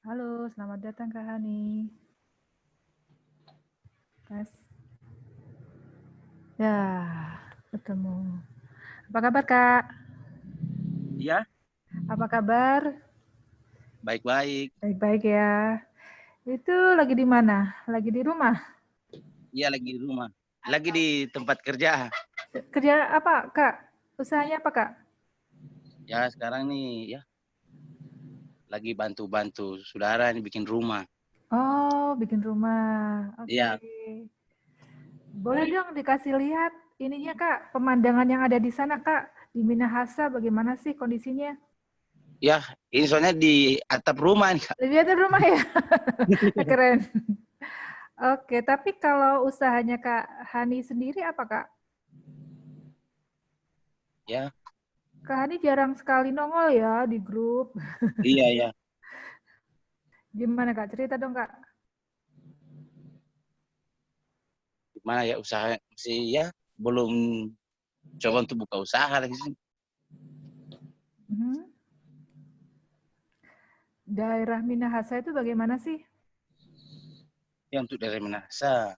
Halo, selamat datang Kak Hani. Mas. Ya, ketemu. Apa kabar Kak? Iya, Apa kabar? baik-baik. Baik-baik ya. Itu lagi di mana? Lagi di rumah? Iya, lagi di rumah. Lagi di tempat kerja. Kerja apa Kak? Usahanya apa Kak? Ya, sekarang nih ya lagi bantu-bantu saudara ini bikin rumah. Oh, bikin rumah. Oke. Iya, Boleh dong dikasih lihat ininya Kak, pemandangan yang ada di sana Kak, di Minahasa bagaimana sih kondisinya? ya, ini soalnya di atap rumah nih, Kak. Lebih ada rumah ya? Keren. Oke, tapi kalau usahanya Kak Hani sendiri apa Kak? Ya, Kak Hani jarang sekali nongol ya di grup. iya, ya. Gimana Kak? Cerita dong Kak. Gimana ya usaha sih ya belum coba untuk buka usaha lagi sih. Mhm. Daerah Minahasa itu bagaimana sih? Ya untuk dari Minahasa.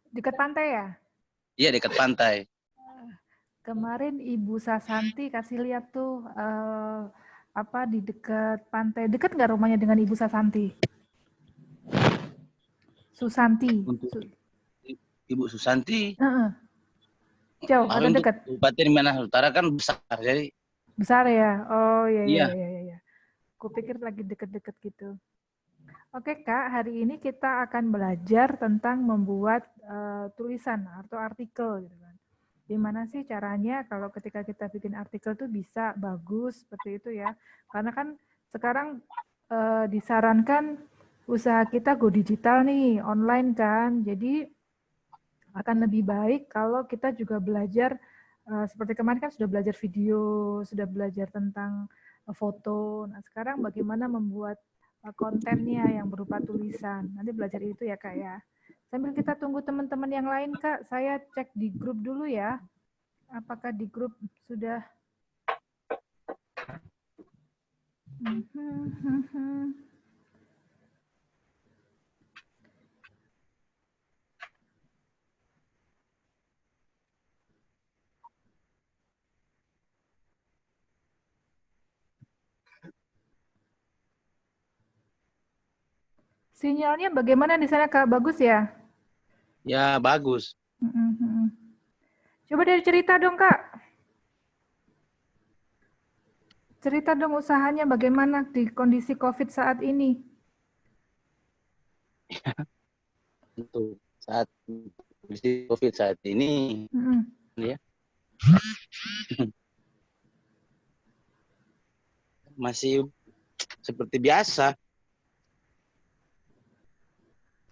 Dekat pantai ya? Iya, dekat pantai. Kemarin Ibu Sasanti kasih lihat tuh apa di dekat pantai. Dekat nggak rumahnya dengan Ibu Sasanti? Susanti. Untuk Ibu Susanti, Heeh. Jauh atau untuk dekat? Kabupaten Minahasa Utara kan besar. Jadi, Besar ya? Oh iya iya iya, iya iya. Iya. Kupikir lagi deket-deket gitu. Oke Kak, hari ini kita akan belajar tentang membuat tulisan atau artikel gitu kan. Gimana sih caranya kalau ketika kita bikin artikel tuh bisa bagus seperti itu ya? Karena kan sekarang disarankan usaha kita go digital nih, online kan. Jadi akan lebih baik kalau kita juga belajar seperti kemarin kan sudah belajar video, sudah belajar tentang foto. Nah, sekarang bagaimana membuat kontennya yang berupa tulisan. Nanti belajar itu ya, Kak ya. Sambil kita tunggu teman-teman yang lain, Kak, saya cek di grup dulu ya. Apakah di grup sudah Sinyalnya bagaimana di sana, Kak? Bagus ya? Ya, bagus. Coba dari cerita dong, Kak. Cerita dong usahanya bagaimana di kondisi COVID saat ini. Untuk saat kondisi COVID saat ini, ya masih seperti biasa.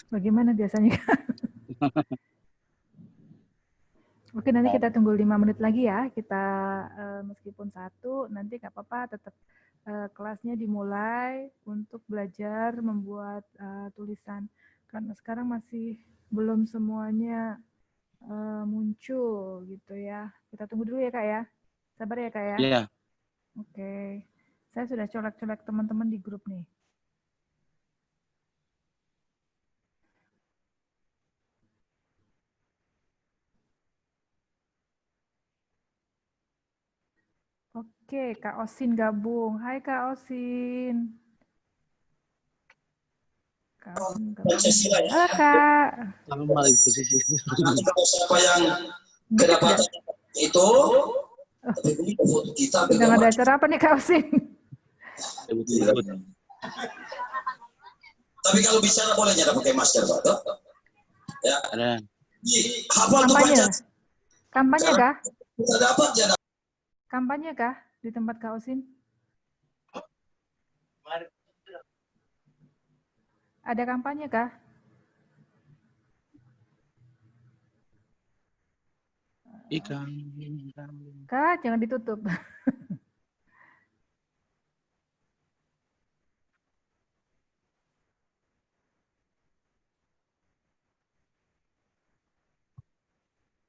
Bagaimana biasanya? Oke, nanti kita tunggu 5 menit lagi ya. Kita meskipun 1, nanti nggak apa-apa, tetap kelasnya dimulai untuk belajar membuat tulisan. Karena sekarang masih belum semuanya muncul gitu ya. Kita tunggu dulu ya, Kak ya. Sabar ya, Kak ya. Iya. Oke. Saya sudah colek-colek teman-teman di grup nih. Oke, Kak Osin gabung. Hai Kak Osin. Kak Osin gabung. Halo Kak. Sama lagi posisi. Siapa yang kedapatan itu? Sedang ada acara apa nih Kak Osin? Tapi kalau bicara boleh nyata pakai masker, Pak. Ya. Ada. Kampanye. Kampanye kah? Kita dapat ya. Kampanye kah di tempat Kak Osin? Ada kampanye kah? Ikan. Kak, jangan ditutup.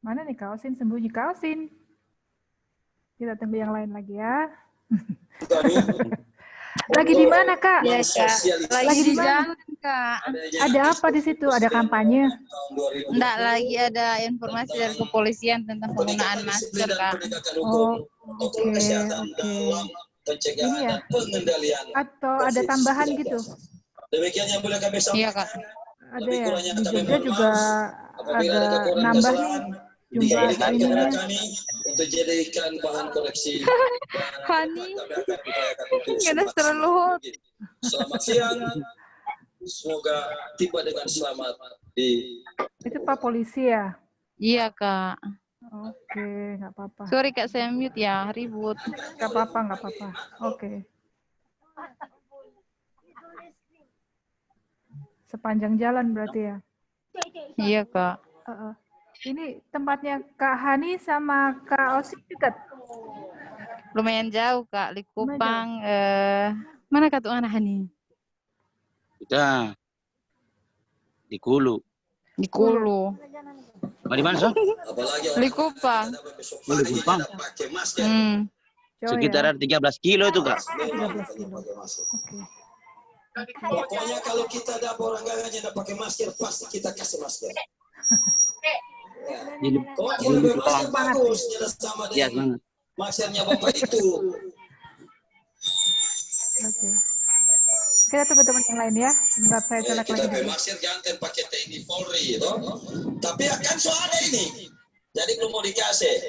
Mana nih Kak Osin? Sembunyi Kak Osin. Kita tunggu yang lain lagi ya. Lagi di mana Kak? Ya, Kak. Lagi di jalan Kak. Ada apa di situ? Ada kampanye? Enggak, lagi ada informasi dari kepolisian tentang penggunaan masker Kak. Oh, oke. Ini ya? Atau ada tambahan gitu? Demikian yang boleh kami sampaikan. Iya Kak. Ada ya. Di Jogja juga ada nambah nih jumlah ininya. Untuk jadikan bahan koleksi. Fani, nggak terlalu. Selamat siang. Semoga tiba dengan selamat di. Itu Pak Polisi ya? Iya Kak. Oke, nggak apa-apa. Sorry Kak, saya mute ya, ribut. Nggak apa-apa, nggak apa-apa. Oke. Sepanjang jalan berarti ya? Iya Kak. Ini tempatnya Kak Hani sama Kak Osi dekat? Lumayan jauh Kak, Likupang. Mana Kak tuh anak Hani? Kita di Kulu. Di Kulu. Di mana, Sob? Likupang. Likupang. Sekitar 13 kilo itu, Kak. 13 kilo. Oke. Pokoknya kalau kita ada orang gagahnya tidak pakai masker, pasti kita kasih masker. Kalau lebih masker bagus, sama dengan maskernya Bapak itu. Oke. Kita tunggu teman yang lain ya. Sebentar saya colek lagi. Kita masker jangan pakai TNI Polri, tapi akan soalnya ini. Jadi belum mau dikasih.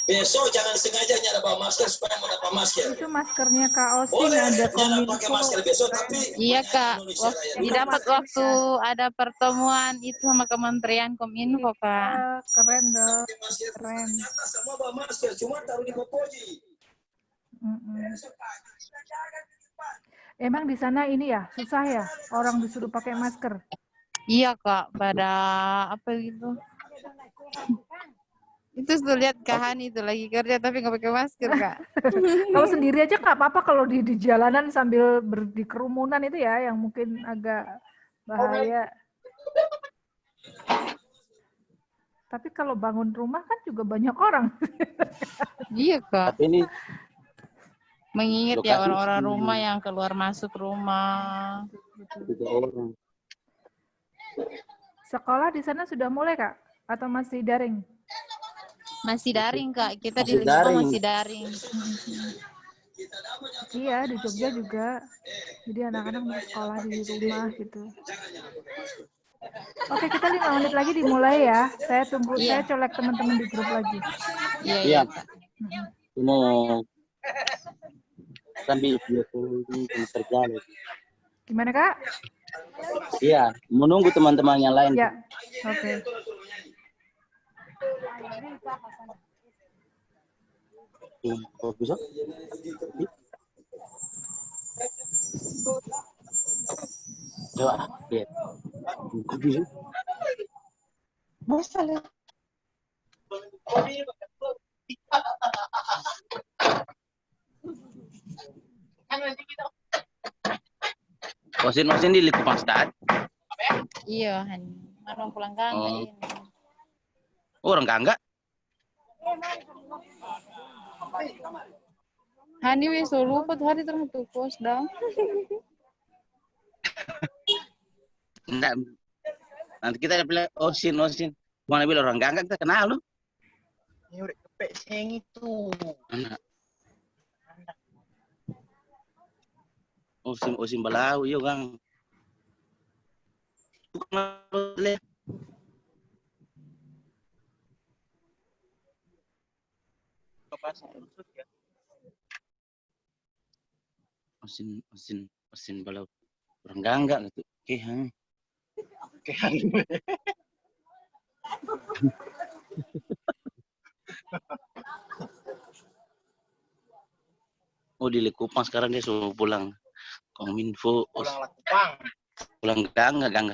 Besok jangan sengaja nyara bawa masker supaya mau dapat masker. Itu maskernya Kak Osin ada kominfo. Pakai masker besok, tapi iya Kak, didapat waktu ada pertemuan itu sama Kementerian Kominfo Kak. Keren dong, keren. Semua bawa masker, cuma taruh di popoji. Emang di sana ini ya susah ya orang disuruh pakai masker? Iya Kak, pada apa gitu? Itu tuh lihat Kahan itu lagi kerja tapi nggak pakai masker Kak. Kalau sendiri aja nggak apa-apa, kalau di jalanan sambil di kerumunan itu ya yang mungkin agak bahaya. Tapi kalau bangun rumah kan juga banyak orang. Iya Kak. Tapi ini Mengingat ya Lokasi orang-orang rumah yang keluar masuk rumah. 3 orang. Sekolah di sana sudah mulai, Kak? Atau masih daring? Masih daring, Kak. Kita di Masih lingkungan daring. masih daring. Iya, di Jogja juga. Jadi anak-anak masih sekolah di rumah gitu. Oke, kita 5 menit lagi dimulai ya. Saya tunggu, Iya. saya colek teman-teman di grup lagi. Iya, Iya. iya, Kak. Mau sambil 20 terjadi. Gimana, Kak? Iya, menunggu teman-teman yang lain. Ya, oke. Oh, bisa? Coba, lihat. Bisa. Masalah. Osin di Likupang Stad. Iya, orang pulang enggak Oh. ini. Orang enggak. Hani wis lupa tuh hari terus tuh pos dah. Enggak. Nanti kita bilang Osin. Mana bilang orang enggak kita kenal lu. Ini udah kepek seng itu. Anak. Osin balau yo Kang. Osin balau. Orang enggak gitu. Oke, Hang. Oke. Oh di Likupang sekarang dia suruh pulang. Kominfo Pulang Likupang. pulang gang 1. Gang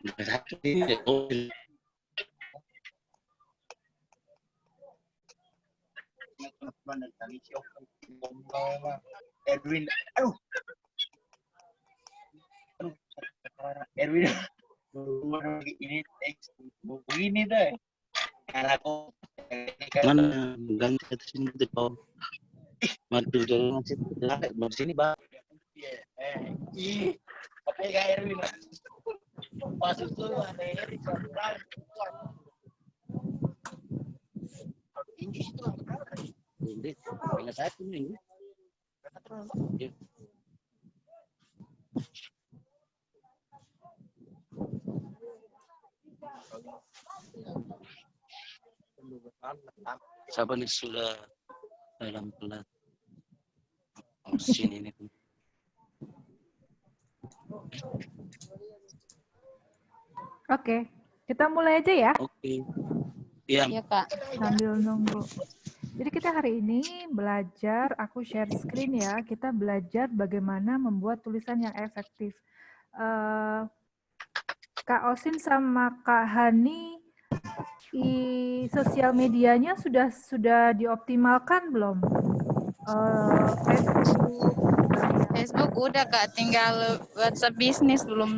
1 dia. Oh, Teman-teman dari tadi si Edwin. Aduh. Edwin. Ini teks begini deh. Anakku mana gang ke sini di bawah. Madu jalan masih di sini Bang. ih, pakai gak Erwin. Pas itu ada Erik seorang. Ini itu Ini gang 1 nih. Ya. Siapa nih sudah dalam pelat sini nih. Oke, kita mulai aja ya. Oke. Iya. Iya, Kak. Sambil nunggu. Jadi kita hari ini belajar, aku share screen ya, kita belajar bagaimana membuat tulisan yang efektif. Kak Osin sama Kak Hani, sosial medianya sudah dioptimalkan belum? Facebook udah, Kak, tinggal WhatsApp bisnis belum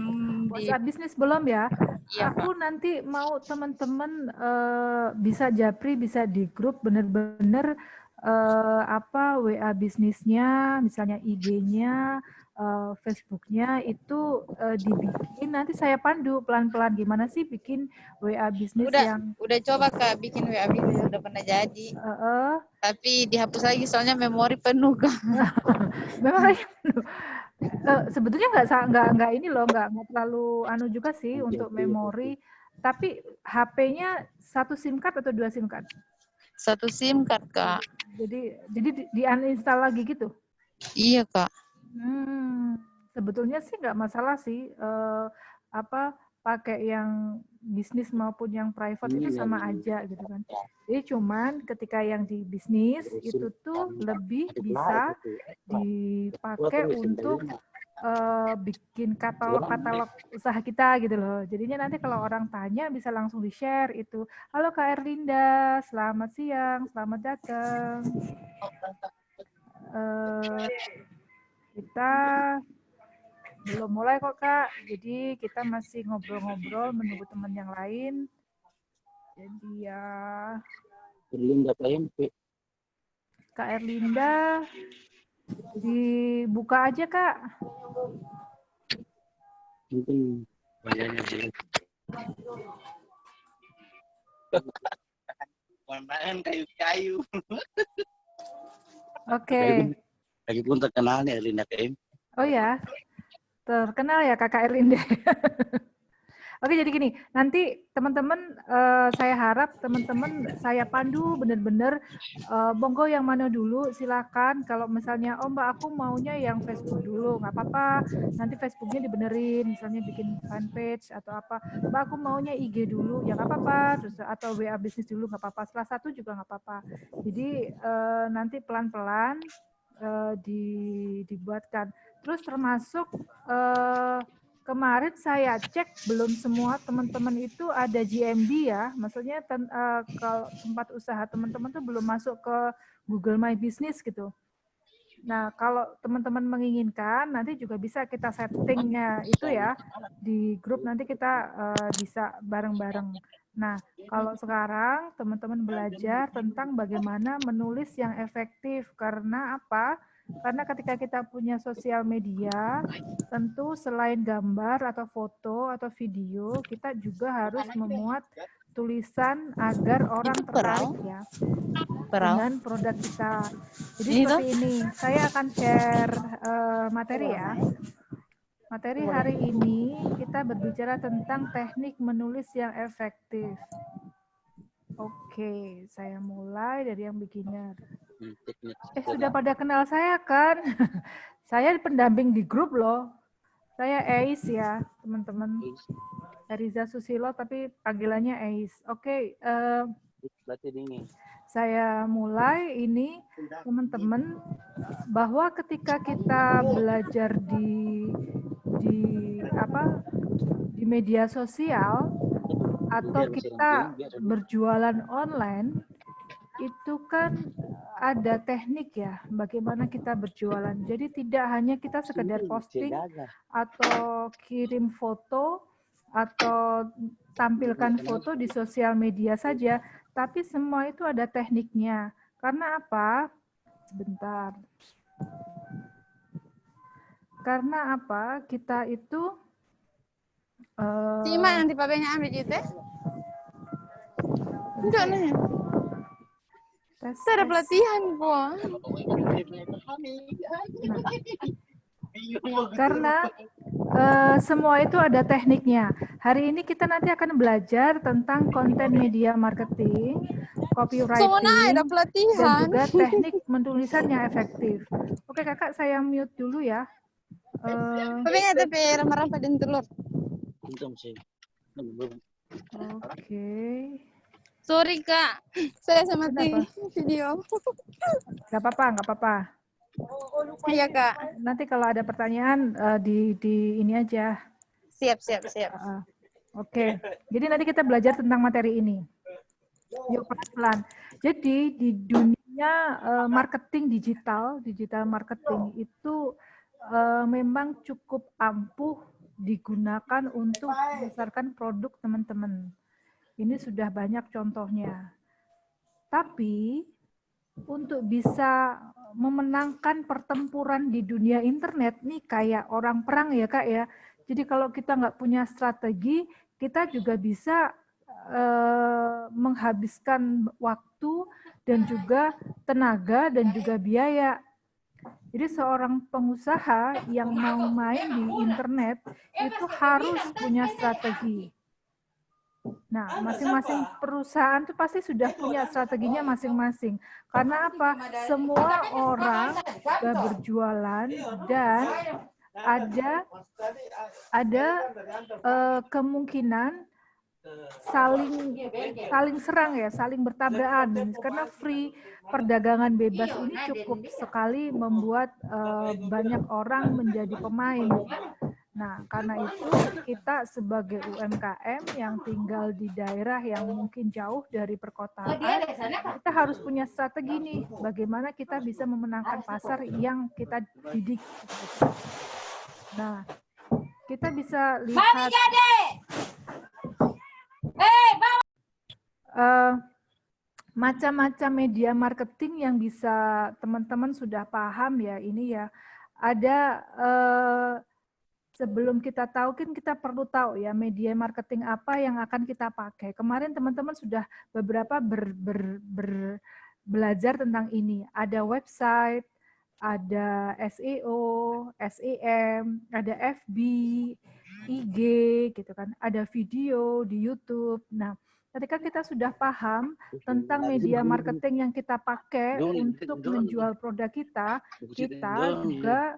di. WhatsApp bisnis belum ya? Iya, Aku nanti mau teman-teman bisa japri, bisa di grup bener-bener WA bisnisnya, misalnya IG-nya, Facebook-nya itu dibikin. Nanti saya pandu pelan-pelan gimana sih bikin WA bisnis yang. Udah coba, Kak, bikin WA bisnis udah pernah jadi. Tapi dihapus lagi soalnya memori penuh, Kak. Memori penuh. Sebetulnya nggak ini loh, nggak terlalu anu juga sih untuk memori, tapi HP-nya 1 SIM card atau 2 SIM card? 1 SIM card, Kak. Jadi di uninstall lagi gitu? Iya, Kak. Sebetulnya sih nggak masalah sih, pakai yang bisnis maupun yang private itu sama aja gitu kan. Jadi cuman ketika yang di bisnis itu tuh lebih bisa dipakai untuk bikin katalog usaha kita gitu loh. Jadinya nanti kalau orang tanya bisa langsung di-share itu. Halo Kak Erlinda, selamat siang, selamat datang. Kita belum mulai kok Kak, jadi kita masih ngobrol-ngobrol menunggu teman yang lain. Jadi ya. Erlinda PMP. Kak Erlinda, dibuka aja Kak. Mungkin wajahnya jelek. Warnaan kayu-kayu. Oke. Lagi pun terkenal nih Erlinda KM. Oh ya, terkenal ya Kakak Erlinda. Oke, jadi gini, nanti teman-teman, saya harap teman-teman saya pandu benar-benar, monggo yang mana dulu, silakan. Kalau misalnya, oh Mbak aku maunya yang Facebook dulu, nggak apa-apa. Nanti Facebooknya dibenerin, misalnya bikin fanpage atau apa. Mbak aku maunya IG dulu, ya nggak apa-apa. Terus atau WA bisnis dulu nggak apa-apa. Salah satu juga nggak apa-apa. Jadi nanti pelan-pelan dibuatkan. Terus termasuk kemarin saya cek belum semua teman-teman itu ada GMB ya, maksudnya kalau tempat usaha teman-teman tuh belum masuk ke Google My Business gitu. Nah, kalau teman-teman menginginkan, nanti juga bisa kita settingnya itu ya, di grup nanti kita bisa bareng-bareng. Nah, kalau sekarang teman-teman belajar tentang bagaimana menulis yang efektif, karena apa? Karena ketika kita punya sosial media, tentu selain gambar atau foto atau video, kita juga harus memuat tulisan agar orang tertarik ya dengan produk kita. Jadi seperti ini, saya akan share materi ya. Materi hari ini kita berbicara tentang teknik menulis yang efektif. Oke, saya mulai dari yang beginner. Sudah pada kenal saya kan? Saya pendamping di grup loh. Saya Ais ya, teman-teman. Eriza Susilo, tapi panggilannya Ais. Oke, saya mulai ini, teman-teman, bahwa ketika kita belajar di media sosial atau kita berjualan online, itu kan ada teknik ya, bagaimana kita berjualan. Jadi tidak hanya kita sekedar posting atau kirim foto atau tampilkan foto di sosial media saja, tapi semua itu ada tekniknya. Karena apa? Sebentar. Karena apa? Kita itu Cima nanti papanya ambil gitu. Enggak nih. Ada pelatihan kok. Karena semua itu ada tekniknya. Hari ini kita nanti akan belajar tentang konten media marketing, copywriting, dan juga teknik menulisan yang efektif. Oke kakak, saya mute dulu ya. Papanya tapi ramah-ramah dan telur. Oke. Sorry kak, saya sama video. Gak apa-apa. Iya kak. Nanti kalau ada pertanyaan di ini aja. Siap. Oke. Jadi nanti kita belajar tentang materi ini. Yuk pelan-pelan. Jadi di dunia marketing digital marketing itu memang cukup ampuh digunakan untuk membesarkan produk teman-teman. Ini sudah banyak contohnya. Tapi untuk bisa memenangkan pertempuran di dunia internet nih kayak orang perang ya Kak ya. Jadi kalau kita nggak punya strategi, kita juga bisa menghabiskan waktu dan juga tenaga dan juga biaya. Jadi seorang pengusaha yang mau main di internet itu harus punya strategi. Nah, masing-masing perusahaan itu pasti sudah punya strateginya masing-masing. Karena apa? Semua orang berjualan dan ada kemungkinan saling serang ya, saling bertabrakan. Karena free perdagangan bebas ini cukup sekali membuat banyak orang menjadi pemain. Nah, karena itu kita sebagai UMKM yang tinggal di daerah yang mungkin jauh dari perkotaan, kita harus punya strategi nih, bagaimana kita bisa memenangkan pasar yang kita didik. Nah, kita bisa lihat macam-macam media marketing yang bisa teman-teman sudah paham ya ini ya. Ada sebelum kita tahu kan kita perlu tahu ya media marketing apa yang akan kita pakai. Kemarin teman-teman sudah beberapa belajar tentang ini. Ada website, ada SEO, SEM, ada FB, IG gitu kan. Ada video di YouTube. Nah, ketika kita sudah paham tentang media marketing yang kita pakai untuk menjual produk kita, kita juga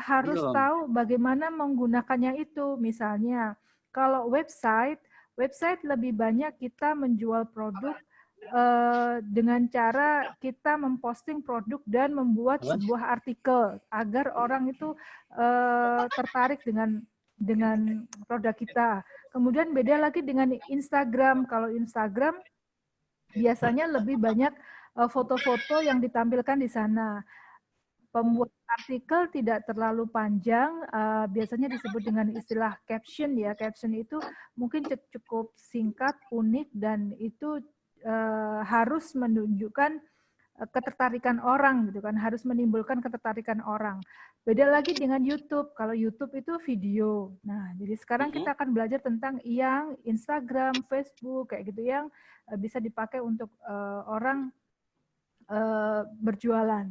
harus tahu bagaimana menggunakannya itu. Misalnya, kalau website lebih banyak kita menjual produk dengan cara kita memposting produk dan membuat sebuah artikel agar orang itu tertarik dengan produk kita. Kemudian beda lagi dengan Instagram. Kalau Instagram biasanya lebih banyak foto-foto yang ditampilkan di sana. Pembuat artikel tidak terlalu panjang, biasanya disebut dengan istilah caption ya. Caption itu mungkin cukup singkat, unik, dan itu harus menunjukkan ketertarikan orang gitu kan, harus menimbulkan ketertarikan orang. Beda lagi dengan YouTube. Kalau YouTube itu video. Nah, jadi sekarang kita akan belajar tentang yang Instagram, Facebook kayak gitu yang bisa dipakai untuk orang berjualan.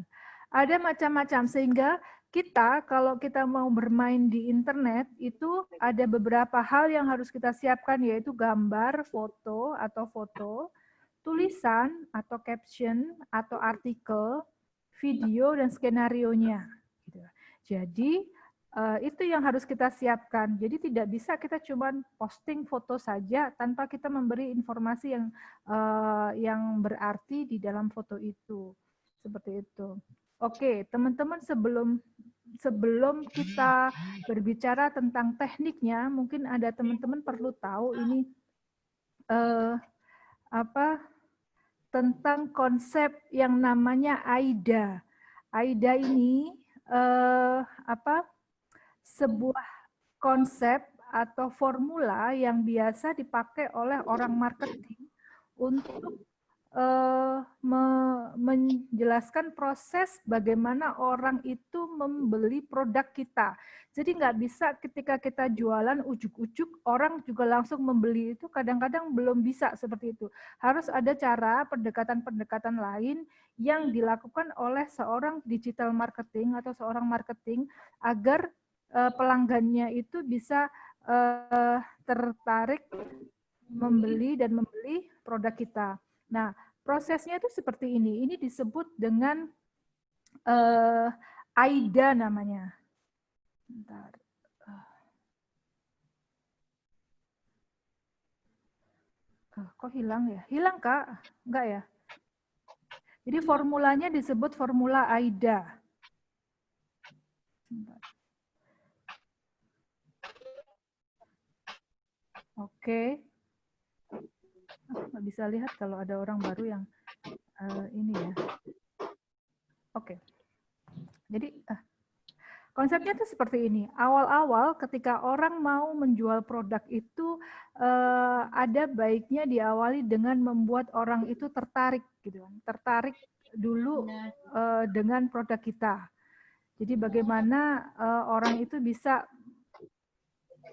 Ada macam-macam sehingga kita kalau kita mau bermain di internet itu ada beberapa hal yang harus kita siapkan yaitu gambar, foto atau foto, tulisan atau caption atau artikel, video dan skenarionya. Jadi itu yang harus kita siapkan. Jadi tidak bisa kita cuma posting foto saja tanpa kita memberi informasi yang berarti di dalam foto itu. Seperti itu. Oke, teman-teman sebelum kita berbicara tentang tekniknya, mungkin ada teman-teman perlu tahu ini tentang konsep yang namanya AIDA. AIDA ini sebuah konsep atau formula yang biasa dipakai oleh orang marketing untuk menjelaskan proses bagaimana orang itu membeli produk kita. Jadi nggak bisa ketika kita jualan ujuk-ujuk orang juga langsung membeli, itu kadang-kadang belum bisa seperti itu. Harus ada cara pendekatan-pendekatan lain yang dilakukan oleh seorang digital marketing atau seorang marketing agar pelanggannya itu bisa tertarik membeli produk kita. Nah, prosesnya itu seperti ini. Ini disebut dengan AIDA namanya. Bentar. Kok hilang ya? Hilang, Kak? Enggak ya? Jadi formulanya disebut formula AIDA. Bentar. Oke. Nggak bisa lihat kalau ada orang baru yang ini ya. Oke. Jadi konsepnya itu seperti ini. Awal-awal ketika orang mau menjual produk itu ada baiknya diawali dengan membuat orang itu tertarik gitu kan. Tertarik dulu dengan produk kita. Jadi bagaimana orang itu bisa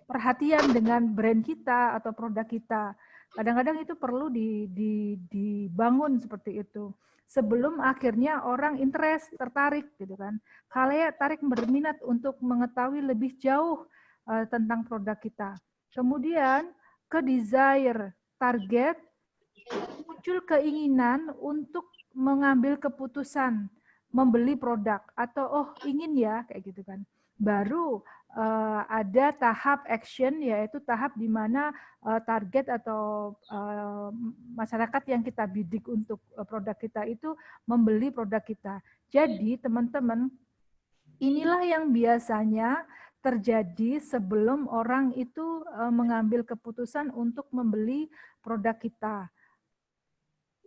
perhatian dengan brand kita atau produk kita. Kadang-kadang itu perlu dibangun seperti itu. Sebelum akhirnya orang interest, tertarik gitu kan. Kalian tarik berminat untuk mengetahui lebih jauh tentang produk kita. Kemudian ke desire, target, muncul keinginan untuk mengambil keputusan membeli produk atau ingin ya kayak gitu kan. Baru ada tahap action, yaitu tahap di mana target atau masyarakat yang kita bidik untuk produk kita itu membeli produk kita. Jadi teman-teman, inilah yang biasanya terjadi sebelum orang itu mengambil keputusan untuk membeli produk kita.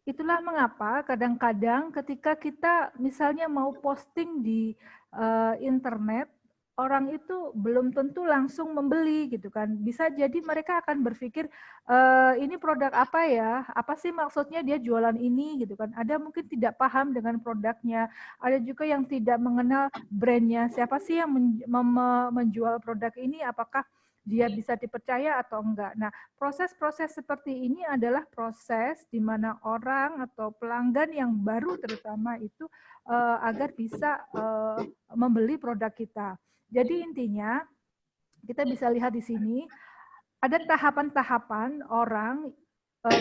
Itulah mengapa kadang-kadang ketika kita misalnya mau posting di internet, orang itu belum tentu langsung membeli gitu kan. Bisa jadi mereka akan berpikir ini produk apa ya? Apa sih maksudnya dia jualan ini gitu kan. Ada mungkin tidak paham dengan produknya. Ada juga yang tidak mengenal brandnya. Siapa sih yang menjual produk ini? Apakah dia bisa dipercaya atau enggak. Nah, proses-proses seperti ini adalah proses di mana orang atau pelanggan yang baru terutama itu agar bisa membeli produk kita. Jadi intinya kita bisa lihat di sini ada tahapan-tahapan orang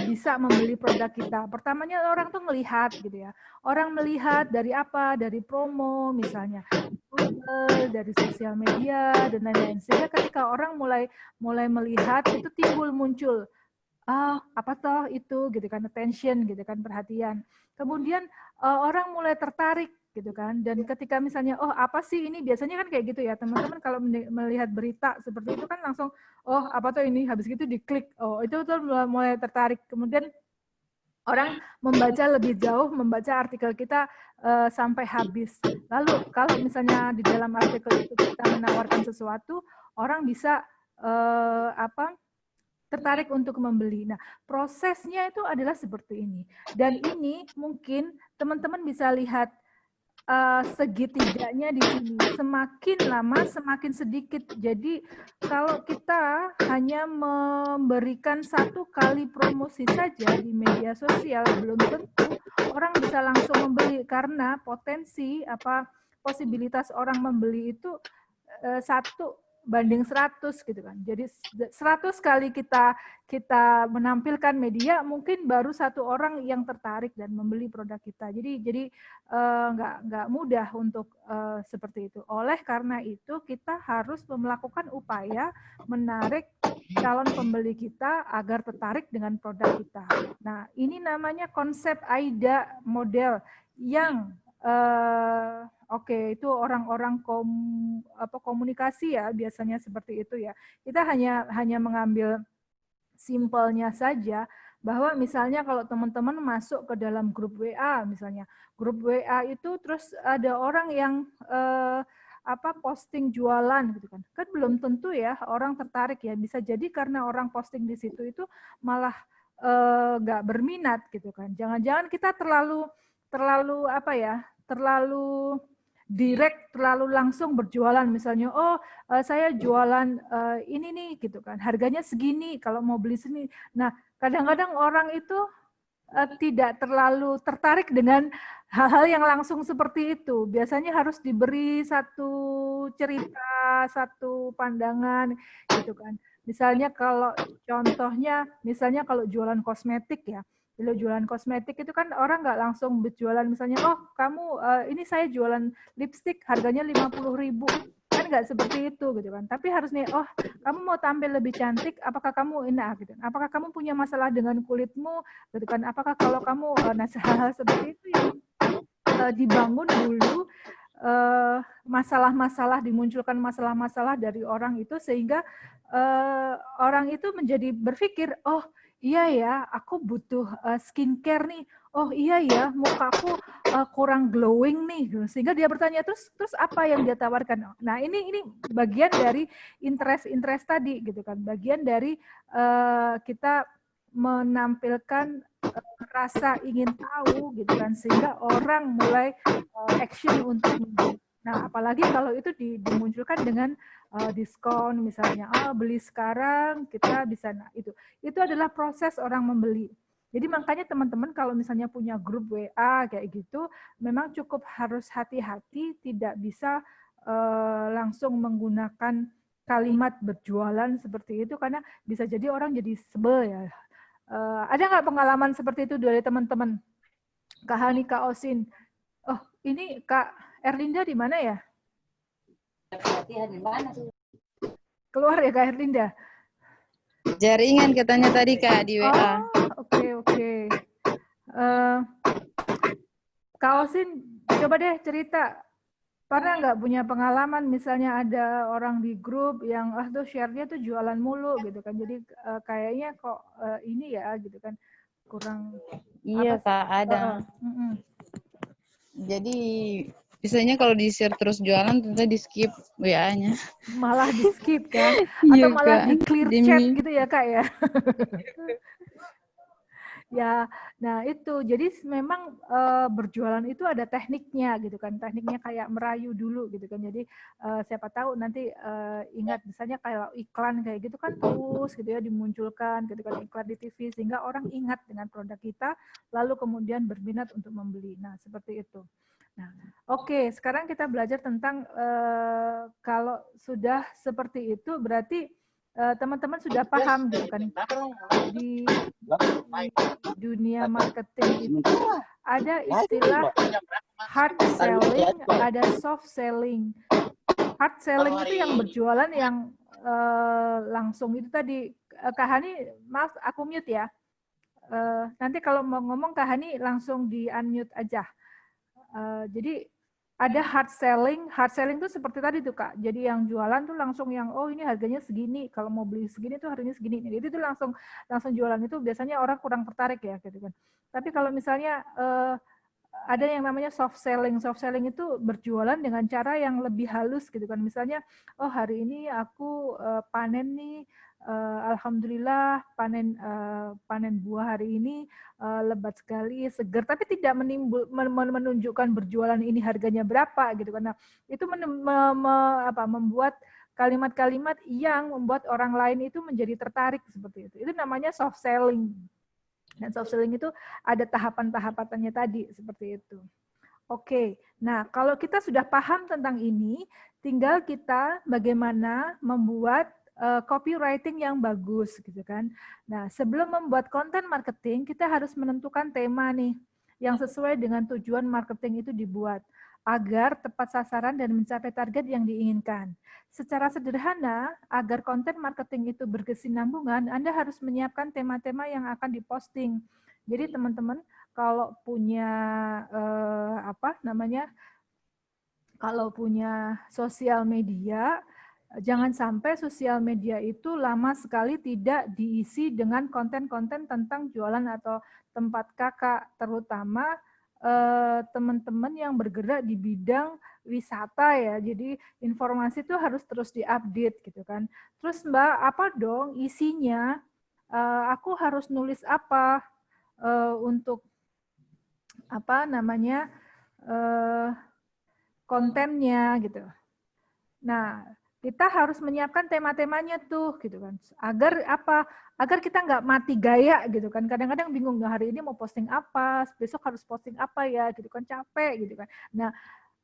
bisa membeli produk kita. Pertamanya orang tuh melihat gitu ya. Orang melihat dari apa? Dari promo misalnya, Google, dari sosial media dan lain-lain. Sehingga ketika orang mulai melihat itu muncul apa toh itu gitu kan, attention gitu kan, perhatian. Kemudian orang mulai tertarik gitu kan, dan ketika misalnya oh apa sih ini, biasanya kan kayak gitu ya teman-teman, kalau melihat berita seperti itu kan langsung oh apa tuh ini, habis gitu diklik, oh itu tuh mulai tertarik. Kemudian orang membaca lebih jauh, membaca artikel kita sampai habis. Lalu kalau misalnya di dalam artikel itu kita menawarkan sesuatu, orang bisa tertarik untuk membeli. Nah, prosesnya itu adalah seperti ini. Dan ini mungkin teman-teman bisa lihat segitiganya di sini. Semakin lama, semakin sedikit. Jadi, kalau kita hanya memberikan 1 kali promosi saja di media sosial, belum tentu orang bisa langsung membeli, karena posibilitas orang membeli itu 1 banding 100 gitu kan. Jadi 100 kali kita menampilkan media, mungkin baru 1 orang yang tertarik dan membeli produk kita. Jadi nggak mudah untuk seperti itu. Oleh karena itu kita harus melakukan upaya menarik calon pembeli kita agar tertarik dengan produk kita. Nah, ini namanya konsep AIDA model yang Oke, itu orang-orang komunikasi ya, biasanya seperti itu ya. Kita hanya mengambil simpelnya saja, bahwa misalnya kalau teman-teman masuk ke dalam grup WA misalnya, grup WA itu terus ada orang yang posting jualan gitu kan. Kan belum tentu ya orang tertarik ya. Bisa jadi karena orang posting di situ itu malah nggak berminat gitu kan. Jangan-jangan kita terlalu terlalu direct, terlalu langsung berjualan, misalnya saya jualan ini nih gitu kan, harganya segini kalau mau beli sini. Nah, kadang-kadang orang itu tidak terlalu tertarik dengan hal-hal yang langsung seperti itu. Biasanya harus diberi satu cerita, satu pandangan gitu kan. Misalnya kalau contohnya, misalnya kalau jualan kosmetik ya, kalau jualan kosmetik itu kan orang nggak langsung berjualan, misalnya, oh kamu ini saya jualan lipstik harganya 50.000, kan nggak seperti itu gitu kan. Tapi harus nih, oh kamu mau tampil lebih cantik, apakah kamu gitu, apakah kamu punya masalah dengan kulitmu gitu kan, apakah kalau kamu hal-hal seperti itu yang dibangun dulu, masalah-masalah, dimunculkan masalah-masalah dari orang itu, sehingga orang itu menjadi berpikir, oh iya ya, aku butuh skincare nih. Oh iya ya, mukaku kurang glowing nih. Sehingga dia bertanya, terus apa yang dia tawarkan? Nah, ini bagian dari interest tadi gitu kan. Bagian dari kita menampilkan rasa ingin tahu gitu kan, sehingga orang mulai action untuk membeli. Nah, apalagi kalau itu dimunculkan dengan diskon misalnya, beli sekarang kita bisa, nah itu adalah proses orang membeli. Jadi makanya teman-teman kalau misalnya punya grup WA kayak gitu, memang cukup harus hati-hati, tidak bisa langsung menggunakan kalimat berjualan seperti itu, karena bisa jadi orang jadi sebel ya. Ada nggak pengalaman seperti itu dari teman-teman? Kak Hani, Kak Osin. Oh, ini Kak Erlinda di mana ya? Keluar ya Kak Erlinda? Jaringan katanya tadi Kak di WA. Oke. Kak Osin, coba deh cerita. Pernah nggak punya pengalaman misalnya ada orang di grup yang tuh share-nya tuh jualan mulu gitu kan. Jadi kayaknya kok ini ya gitu kan, kurang. Iya Kak, ada. Uh-uh. Jadi Biasanya kalau di-share terus jualan, ternyata di-skip WA-nya. Malah di-skip kan? Iya, Atau malah Kak. di-clear chat gitu ya, Kak ya? Ya, nah itu. Jadi memang berjualan itu ada tekniknya gitu kan. Tekniknya kayak merayu dulu gitu kan. Jadi siapa tahu nanti ingat misalnya kayak iklan kayak gitu kan terus gitu ya dimunculkan gitu kan, iklan di TV sehingga orang ingat dengan produk kita lalu kemudian berminat untuk membeli. Nah, seperti itu. Nah, oke, sekarang kita belajar tentang kalau sudah seperti itu berarti teman-teman sudah paham gitu kan, di dunia marketing itu ada istilah hard selling, ada soft selling. Hard selling itu yang berjualan yang langsung itu tadi. Kak Hani, maaf aku mute ya. Nanti kalau mau ngomong Kak Hani langsung di unmute aja. Jadi ada hard selling itu seperti tadi tuh Kak. Jadi yang jualan tuh langsung yang oh ini harganya segini, kalau mau beli segini tuh harganya segini. Jadi itu langsung jualan itu biasanya orang kurang tertarik ya gitu kan. Tapi kalau misalnya ada yang namanya soft selling. Soft selling itu berjualan dengan cara yang lebih halus gitu kan. Misalnya, oh hari ini aku panen nih, alhamdulillah panen buah hari ini lebat sekali, segar, tapi tidak menunjukkan berjualan ini harganya berapa gitu kan. Nah, itu membuat kalimat-kalimat yang membuat orang lain itu menjadi tertarik seperti itu. Itu namanya soft selling. Dan soft selling itu ada tahapan-tahapannya tadi, seperti itu. Oke, nah kalau kita sudah paham tentang ini, tinggal kita bagaimana membuat copywriting yang bagus, gitu kan. Nah, sebelum membuat konten marketing, kita harus menentukan tema nih, yang sesuai dengan tujuan marketing itu dibuat, agar tepat sasaran dan mencapai target yang diinginkan. Secara sederhana, agar konten marketing itu berkesinambungan, Anda harus menyiapkan tema-tema yang akan diposting. Jadi teman-teman kalau punya kalau punya sosial media, jangan sampai sosial media itu lama sekali tidak diisi dengan konten-konten tentang jualan atau tempat kakak, terutama teman-teman yang bergerak di bidang wisata ya. Jadi informasi itu harus terus diupdate gitu kan. Terus Mbak, apa dong isinya? Aku harus nulis apa untuk kontennya gitu. Nah, kita harus menyiapkan tema-temanya tuh gitu kan. Agar apa? Agar kita nggak mati gaya gitu kan. Kadang-kadang bingung hari ini mau posting apa, besok harus posting apa ya gitu kan, capek gitu kan. Nah,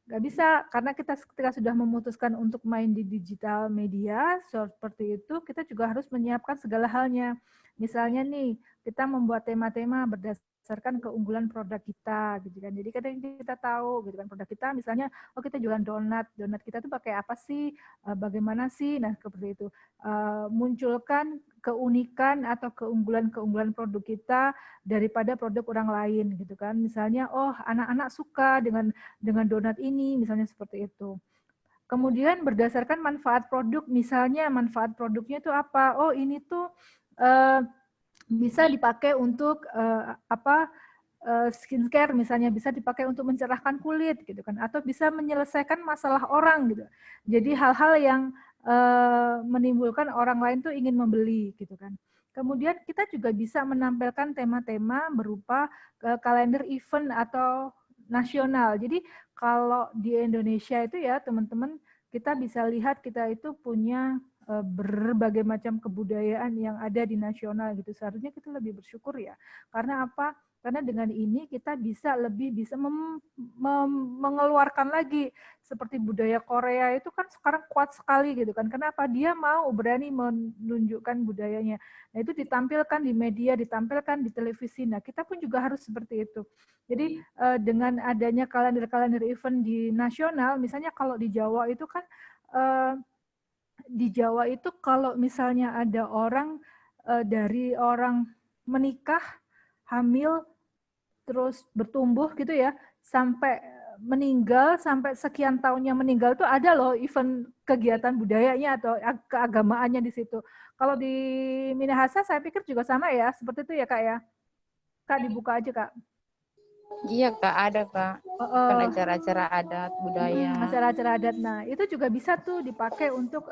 nggak bisa karena kita ketika sudah memutuskan untuk main di digital media seperti itu, kita juga harus menyiapkan segala halnya. Misalnya nih, kita membuat tema-tema berdasarkan keunggulan produk kita gitu kan. Jadi kadang kita tahu gitu kan produk kita misalnya oh kita jualan donat kita tuh pakai apa sih, bagaimana sih, nah seperti itu. Munculkan keunikan atau keunggulan produk kita daripada produk orang lain gitu kan. Misalnya oh anak-anak suka dengan donat ini misalnya seperti itu. Kemudian berdasarkan manfaat produk, misalnya manfaat produknya itu apa? Oh ini tuh bisa dipakai untuk skincare misalnya, bisa dipakai untuk mencerahkan kulit gitu kan, atau bisa menyelesaikan masalah orang gitu. Jadi hal-hal yang menimbulkan orang lain tuh ingin membeli gitu kan. Kemudian kita juga bisa menampilkan tema-tema berupa kalender event atau nasional. Jadi kalau di Indonesia itu ya teman-teman, kita bisa lihat kita itu punya berbagai macam kebudayaan yang ada di nasional gitu. Seharusnya kita lebih bersyukur ya. Karena apa? Karena dengan ini kita bisa mengeluarkan lagi seperti budaya Korea itu kan sekarang kuat sekali gitu kan. Kenapa? Dia mau berani menunjukkan budayanya. Nah, itu ditampilkan di media, ditampilkan di televisi. Nah, kita pun juga harus seperti itu. Jadi dengan adanya kalender event di nasional, misalnya kalau di Jawa itu kan kalau misalnya ada orang dari orang menikah, hamil, terus bertumbuh gitu ya, sampai meninggal, sampai sekian tahunnya meninggal tuh ada loh event kegiatan budayanya atau keagamaannya di situ. Kalau di Minahasa saya pikir juga sama ya, seperti itu ya Kak ya. Kak dibuka aja Kak. Iya Kak, ada Kak. Kan acara-acara adat budaya. Acara-acara adat. Nah, itu juga bisa tuh dipakai untuk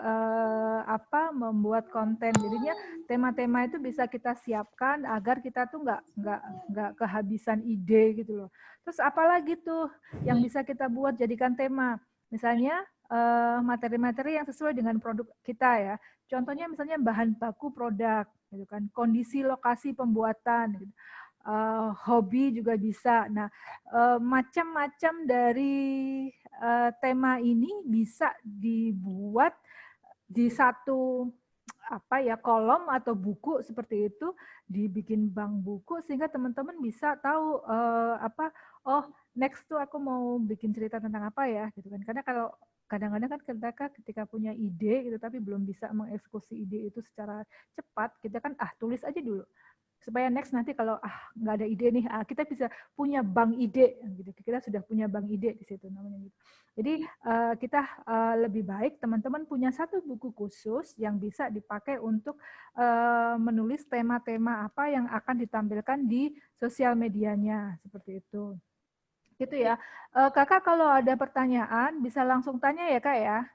membuat konten. Jadinya tema-tema itu bisa kita siapkan agar kita tuh nggak kehabisan ide gitu loh. Terus apalagi tuh yang bisa kita buat jadikan tema? Misalnya materi-materi yang sesuai dengan produk kita ya. Contohnya misalnya bahan baku produk, gitu kan. Kondisi lokasi pembuatan, gitu. Hobi juga bisa. Nah, macam-macam dari tema ini bisa dibuat di satu kolom atau buku seperti itu, dibikin bank buku sehingga teman-teman bisa tahu next tuh aku mau bikin cerita tentang apa ya gitu kan. Karena kalau kadang-kadang kan ketika punya ide gitu tapi belum bisa mengeksekusi ide itu secara cepat, kita kan tulis aja dulu supaya next nanti kalau nggak ada ide nih, kita bisa punya bank ide gitu. Kita sudah punya bank ide di situ namanya gitu. Jadi kita lebih baik teman-teman punya satu buku khusus yang bisa dipakai untuk menulis tema-tema apa yang akan ditampilkan di sosial medianya seperti itu. Gitu ya. Kakak kalau ada pertanyaan bisa langsung tanya ya Kak ya.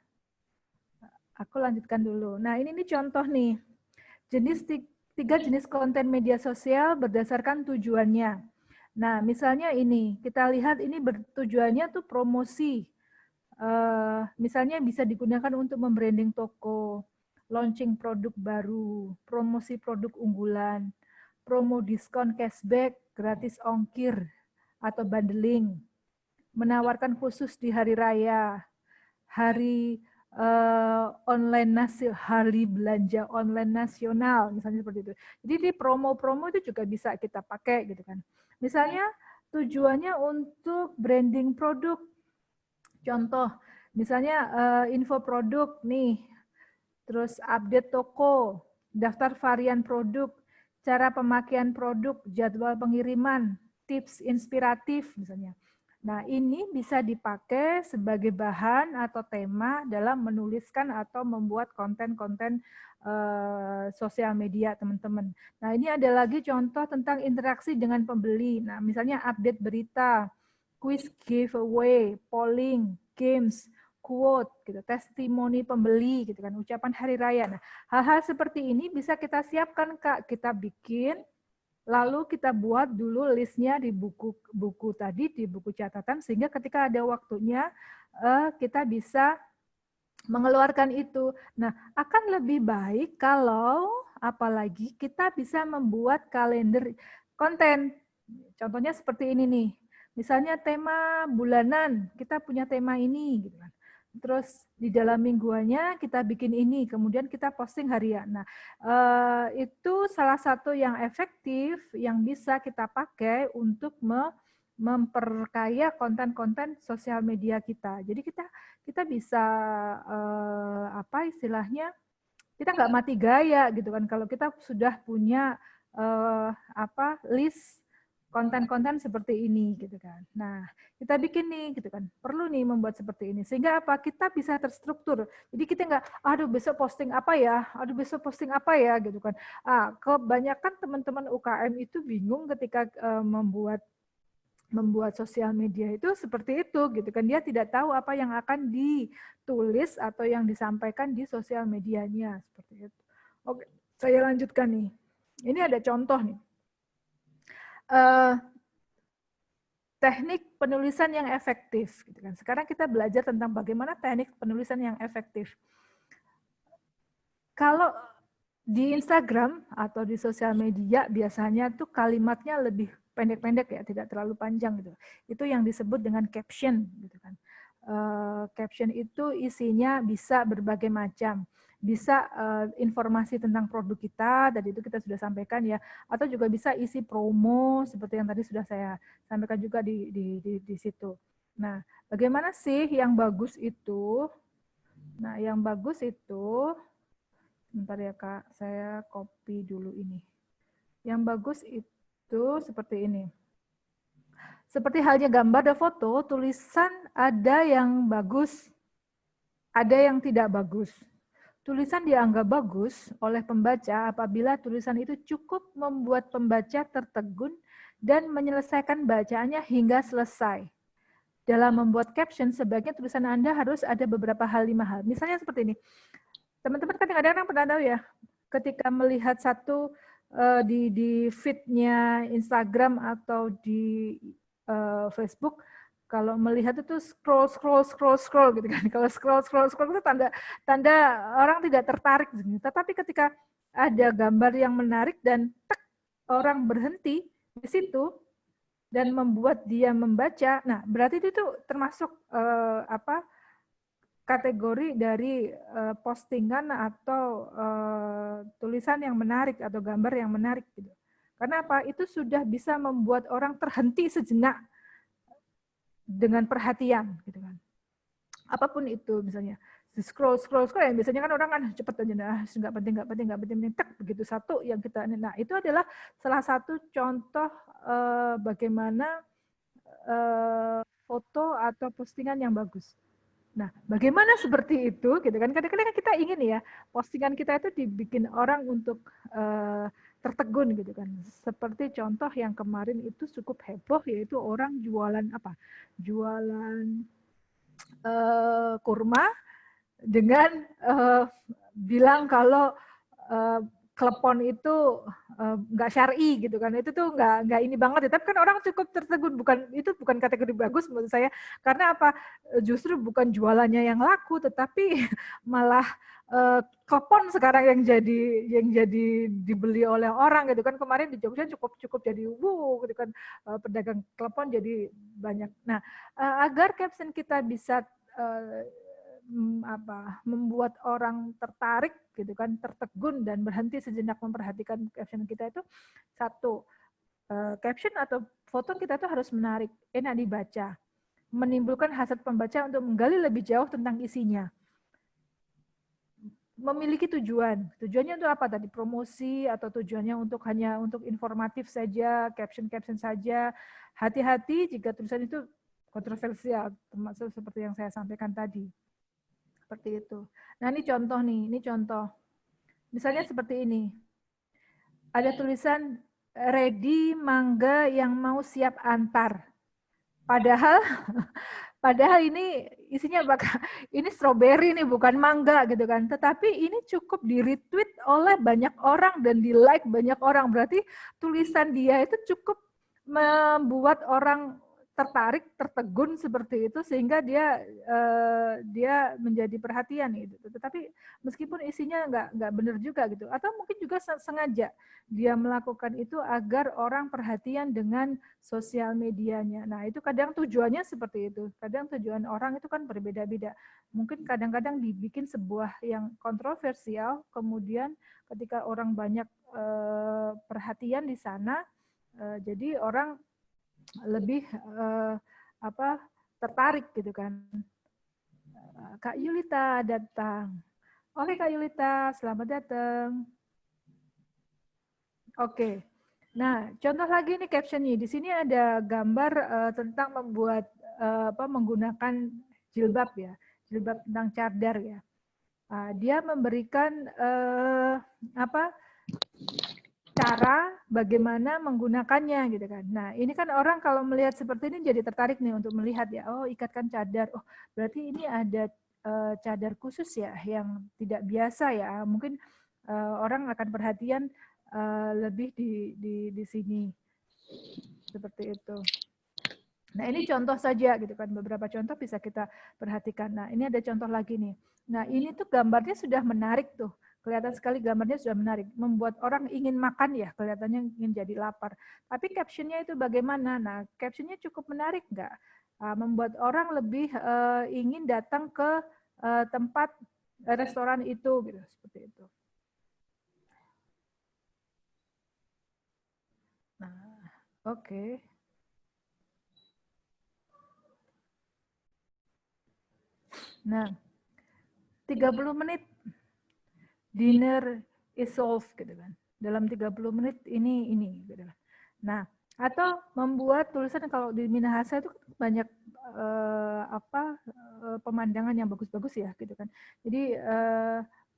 Aku lanjutkan dulu. Nah ini nih contoh nih. Tiga jenis konten media sosial berdasarkan tujuannya. Nah, misalnya ini, kita lihat ini tujuannya tuh promosi. Misalnya bisa digunakan untuk membranding toko, launching produk baru, promosi produk unggulan, promo diskon cashback, gratis ongkir, atau bundling, menawarkan khusus di hari raya, hari hari belanja online nasional, misalnya seperti itu. Jadi di promo-promo itu juga bisa kita pakai gitu kan. Misalnya tujuannya untuk branding produk. Contoh, misalnya info produk nih, terus update toko, daftar varian produk, cara pemakaian produk, jadwal pengiriman, tips inspiratif misalnya. Nah, ini bisa dipakai sebagai bahan atau tema dalam menuliskan atau membuat konten-konten sosial media, teman-teman. Nah, ini ada lagi contoh tentang interaksi dengan pembeli. Nah, misalnya update berita, quiz giveaway, polling, games, quote, gitu, testimoni pembeli, gitu kan, ucapan hari raya. Nah, hal-hal seperti ini bisa kita siapkan, Kak. Kita bikin, lalu kita buat dulu listnya di buku tadi, di buku catatan, sehingga ketika ada waktunya kita bisa mengeluarkan itu. Nah, akan lebih baik kalau apalagi kita bisa membuat kalender konten. Contohnya seperti ini nih. Misalnya tema bulanan, kita punya tema ini gitu kan. Terus di dalam mingguannya kita bikin ini, kemudian kita posting harian. Nah, itu salah satu yang efektif yang bisa kita pakai untuk memperkaya konten-konten sosial media kita. Jadi kita bisa istilahnya kita nggak mati gaya gitu kan kalau kita sudah punya list konten-konten seperti ini gitu kan. Nah, kita bikin nih gitu kan. Perlu nih membuat seperti ini sehingga apa? Kita bisa terstruktur. Jadi kita nggak besok posting apa ya? Besok posting apa ya gitu kan. Kebanyakan teman-teman UKM itu bingung ketika membuat sosial media itu seperti itu gitu kan. Dia tidak tahu apa yang akan ditulis atau yang disampaikan di sosial medianya seperti itu. Oke, saya lanjutkan nih. Ini ada contoh nih. Teknik penulisan yang efektif gitu kan. Sekarang kita belajar tentang bagaimana teknik penulisan yang efektif. Kalau di Instagram atau di sosial media biasanya tuh kalimatnya lebih pendek-pendek ya, tidak terlalu panjang gitu. Itu yang disebut dengan caption gitu kan. Caption itu isinya bisa berbagai macam. Bisa informasi tentang produk kita, tadi itu kita sudah sampaikan ya, atau juga bisa isi promo seperti yang tadi sudah saya sampaikan juga di situ. Nah, bagaimana sih yang bagus itu? Nah, yang bagus itu, bentar ya Kak, saya copy dulu ini. Yang bagus itu seperti ini. Seperti halnya gambar dan foto, tulisan ada yang bagus, ada yang tidak bagus. Tulisan dianggap bagus oleh pembaca apabila tulisan itu cukup membuat pembaca tertegun dan menyelesaikan bacaannya hingga selesai. Dalam membuat caption, sebaiknya tulisan Anda harus ada beberapa hal, 5 hal. Misalnya seperti ini. Teman-teman kadang-kadang pernah tahu ya, ketika melihat satu di feed-nya Instagram atau di Facebook, kalau melihat itu scroll gitu kan. Kalau scroll itu tanda orang tidak tertarik. Tetapi ketika ada gambar yang menarik dan orang berhenti di situ dan membuat dia membaca, nah berarti itu termasuk kategori dari postingan atau tulisan yang menarik atau gambar yang menarik gitu. Karena apa? Itu sudah bisa membuat orang terhenti sejenak dengan perhatian gitu kan. Apapun itu misalnya scroll yang biasanya kan orang kan cepet aja, nah nggak penting, tek begitu satu yang kita, nah itu adalah salah satu contoh bagaimana foto atau postingan yang bagus. Nah, bagaimana seperti itu gitu kan? Kadang-kadang kita ingin ya postingan kita itu dibikin orang untuk tertegun gitu kan. Seperti contoh yang kemarin itu cukup heboh, yaitu orang jualan apa? Jualan kurma dengan bilang kalau klepon itu nggak syar'i gitu kan. Itu tuh nggak ini banget ya. Tapi kan orang cukup tertegun, itu bukan kategori bagus menurut saya. Karena apa? Justru bukan jualannya yang laku, tetapi malah klepon sekarang yang jadi dibeli oleh orang gitu kan. Kemarin di Jogja cukup jadi gitu kan, pedagang klepon jadi banyak. Nah, agar caption kita bisa membuat orang tertarik gitu kan, tertegun dan berhenti sejenak memperhatikan caption kita, itu satu, caption atau foto kita itu harus menarik, enak dibaca, menimbulkan hasrat pembaca untuk menggali lebih jauh tentang isinya, memiliki tujuannya untuk apa tadi, promosi atau tujuannya untuk hanya untuk informatif saja, caption saja. Hati-hati jika tulisan itu kontroversial, termasuk seperti yang saya sampaikan tadi. Seperti itu. Nah, ini contoh. Misalnya seperti ini. Ada tulisan ready mangga yang mau siap antar. Padahal ini isinya ini strawberry nih, bukan mangga gitu kan. Tetapi ini cukup di-retweet oleh banyak orang dan di-like banyak orang. Berarti tulisan dia itu cukup membuat orang tertarik, tertegun seperti itu, sehingga dia menjadi perhatian gitu. Tetapi meskipun isinya nggak benar juga gitu, atau mungkin juga sengaja dia melakukan itu agar orang perhatian dengan sosial medianya. Nah, itu kadang tujuannya seperti itu. Kadang tujuan orang itu kan berbeda-beda. Mungkin kadang-kadang dibikin sebuah yang kontroversial, kemudian ketika orang banyak perhatian di sana, jadi orang lebih tertarik gitu kan. Kak Yulita datang. Oke Kak Yulita, selamat datang. Oke. Nah, contoh lagi nih captionnya. Di sini ada gambar tentang membuat menggunakan jilbab ya, jilbab tentang cadar ya. Dia memberikan cara bagaimana menggunakannya gitu kan. Nah, ini kan orang kalau melihat seperti ini jadi tertarik nih untuk melihat ya, oh ikatkan cadar. Oh, berarti ini ada cadar khusus ya yang tidak biasa ya. Mungkin orang akan perhatian lebih di sini. Seperti itu. Nah, ini contoh saja gitu kan. Beberapa contoh bisa kita perhatikan. Nah, ini ada contoh lagi nih. Nah, ini tuh gambarnya sudah menarik tuh. Kelihatan sekali gambarnya sudah menarik. Membuat orang ingin makan ya, kelihatannya ingin jadi lapar. Tapi captionnya itu bagaimana? Nah, captionnya cukup menarik nggak? Membuat orang lebih ingin datang ke tempat restoran itu, gitu, seperti itu. Nah, oke. Nah, 30 menit dinner is solved gitu kan. Dalam 30 menit ini gitu kan. Nah, atau membuat tulisan, kalau di Minahasa itu banyak pemandangan yang bagus-bagus ya gitu kan. Jadi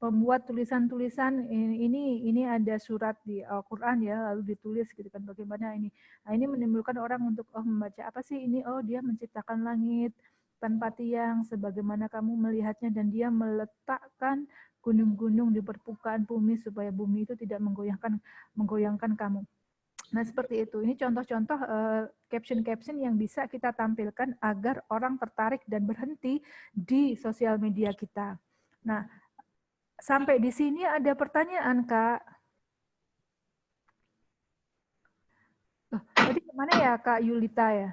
membuat tulisan-tulisan ini ada surat di Al-Qur'an ya, lalu ditulis gitu kan bagaimana ini. Nah, ini menimbulkan orang untuk membaca apa sih ini? Oh, dia menciptakan langit tanpa tiang sebagaimana kamu melihatnya dan dia meletakkan gunung-gunung di permukaan bumi supaya bumi itu tidak menggoyangkan kamu. Nah, seperti itu. Ini contoh-contoh caption-caption yang bisa kita tampilkan agar orang tertarik dan berhenti di sosial media kita. Nah, sampai di sini ada pertanyaan, Kak. Tadi kemana ya, Kak Yulita ya?